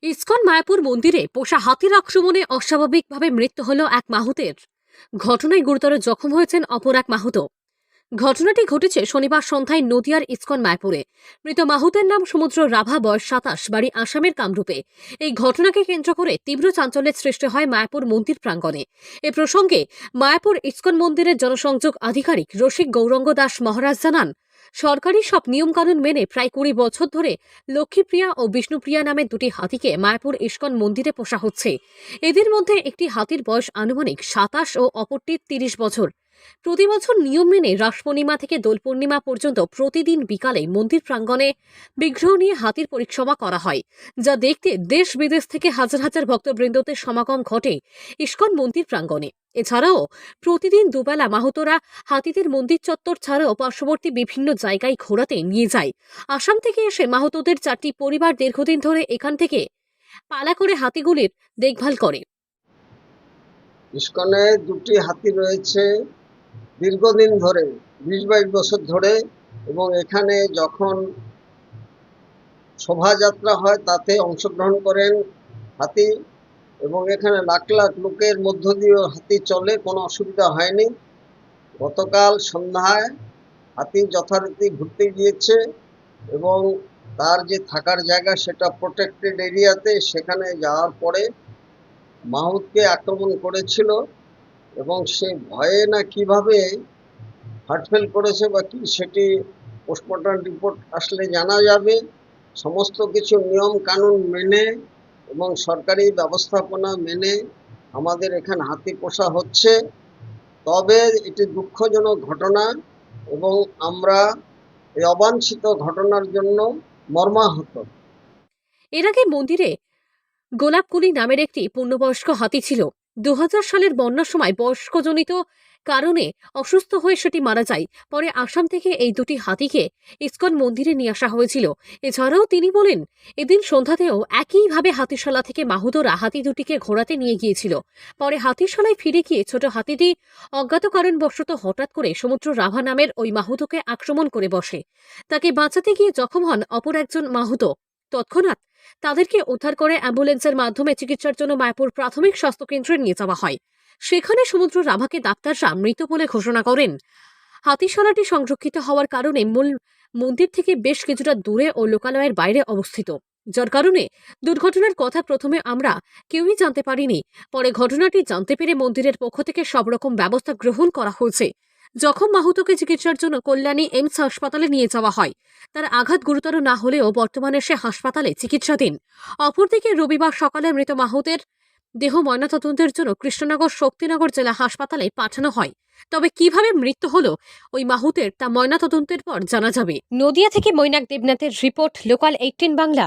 ISKCON Mayapur মন্দিরে পোষা হাতির আক্রমণে অস্বাভাবিকভাবে মৃত্যু হল এক মাহুতের। ঘটনায় গুরুতর জখম হয়েছেন অপর এক মাহুত। ঘটনাটি ঘটেছে শনিবার সন্ধ্যায় নদিয়ার ইসকন মায়াপুরে। মৃত মাহুতের নাম সমুদ্র রাভা, বয়স 27, বাড়ি আসামের কামরূপে। এই ঘটনাকে কেন্দ্র করে তীব্র চাঞ্চল্যের সৃষ্টি হয় মায়াপুর মন্দির প্রাঙ্গণে। এ প্রসঙ্গে মায়াপুর ইসকন মন্দিরের জনসংযোগ আধিকারিক রসিক গৌরঙ্গ দাস মহারাজ জানান, সরকারি সব নিয়মকানুন মেনে প্রায় 20 বছর ধরে লক্ষ্মীপ্রিয়া ও বিষ্ণুপ্রিয়া নামে দুটি হাতিকে মায়াপুর ইসকন মন্দিরে পোষা হচ্ছে। এদের মধ্যে একটি হাতির বয়স আনুমানিক 27 ও অপরটির 30 বছর। প্রতি বছর নিয়ম মেনে রাস পূর্ণিমা থেকে দোল পূর্ণিমা পর্যন্ত প্রতিদিন বিকালে মন্দির প্রাঙ্গণে বিগ্রহ নিয়ে হাতির পরিক্রমা করা হয়, যা দেখতে দেশ বিদেশ থেকে হাজার হাজার ভক্তবৃন্দদের সমাগম ঘটে ইসকন মন্দির প্রাঙ্গণে। এছাড়াও প্রতিদিন দুবেলা মাহুতরা হাতিদের মন্দির চত্বর ছাড়াও পার্শ্ববর্তী বিভিন্ন জায়গায় ঘোরাতে নিয়ে যায়। আসাম থেকে এসে মাহুতদের 4টি পরিবার দীর্ঘদিন ধরে এখান থেকে পালা করে হাতিগুলির দেখভাল করে। ইসকনে দুটি হাতি রয়েছে দীর্ঘদিন ধরে, 20-22 বছর ধরে, এবং এখানে যখন শোভাযাত্রা হয় তাতে অংশগ্রহণ করেন হাতি, এবং এখানে লাখ লাখ লোকের মধ্য দিয়ে হাতি চলে, কোনো অসুবিধা হয়নি। গতকাল সন্ধ্যায় হাতি যথারীতি ঘুরতে গিয়েছে এবং তার যে থাকার জায়গা সেটা প্রোটেক্টেড এরিয়াতে, সেখানে যাওয়ার পরে মাহুতকে আক্রমণ করেছিল এবং সে ভয়ে না কিভাবে হার্টফেল করেছে বা কি, সেটি পোস্টমর্টম রিপোর্ট আসলে জানা যাবে। সমস্ত কিছু নিয়ম কানুন মেনে এবং সরকারি ব্যবস্থাপনা মেনে আমাদের এখানে হাতি পোষা হচ্ছে। তবে এটি দুঃখজনক ঘটনা এবং আমরা এই অবাঞ্ছিত ঘটনার জন্য মর্মাহত। এর আগে মন্দিরে গোলাপকুলি নামের একটি পূর্ণবয়স্ক হাতি ছিল। 2000 সালের বন্যার সময় বয়স্কজনিত কারণে অসুস্থ হয়ে সেটি মারা যায়। পরে আসাম থেকে এই দুটি হাতিকে ইসকন মন্দিরে নিয়ে আসা হয়েছিল। এছাড়াও তিনি বলেন, এদিন সন্ধ্যাতেও একইভাবে হাতিশালা থেকে মাহুতরা হাতি দুটিকে ঘোরাতে নিয়ে গিয়েছিল। পরে হাতিশালায় ফিরে গিয়ে ছোট হাতিটি অজ্ঞাত কারণবশত হঠাৎ করে সমুদ্র রাভা নামের ওই মাহুতকে আক্রমণ করে বসে। তাকে বাঁচাতে গিয়ে জখম হন অপর একজন মাহুত। তৎক্ষণাৎ তাদেরকে উদ্ধার করে অ্যাম্বুলেন্সের মাধ্যমে চিকিৎসার জন্য মায়াপুর প্রাথমিক স্বাস্থ্যকেন্দ্রে নিয়ে যাওয়া হয়। সেখানে সমুদ্র রাভাকে ডাক্তাররা মৃত বলে ঘোষণা করেন। হাতিশালাটি সংরক্ষিত হওয়ার কারণে মূল মন্দির থেকে বেশ কিছুটা দূরে ও লোকালয়ের বাইরে অবস্থিত, যার কারণে দুর্ঘটনার কথা প্রথমে আমরা কেউই জানতে পারিনি। পরে ঘটনাটি জানতে পেরে মন্দিরের পক্ষ থেকে সব রকম ব্যবস্থা গ্রহণ করা হয়েছে। জখম মাহুতকে চিকিৎসার জন্য কল্যাণী এইমস হাসপাতালে নিয়ে যাওয়া হয়। তার আঘাত গুরুতর না হলেও বর্তমানে সে হাসপাতালে চিকিৎসাধীন। অপরদিকে রবিবার সকালে মৃত মাহুতের দেহ ময়নাতদন্তের জন্য কৃষ্ণনগর শক্তিনগর জেলা হাসপাতালে পাঠানো হয়। তবে কিভাবে মৃত্যু হলো ওই মাহুতের তা ময়নাতদন্তের পর জানা যাবে। নদিয়া থেকে মৈনাক দেবনাথের রিপোর্ট, লোকাল 18 বাংলা।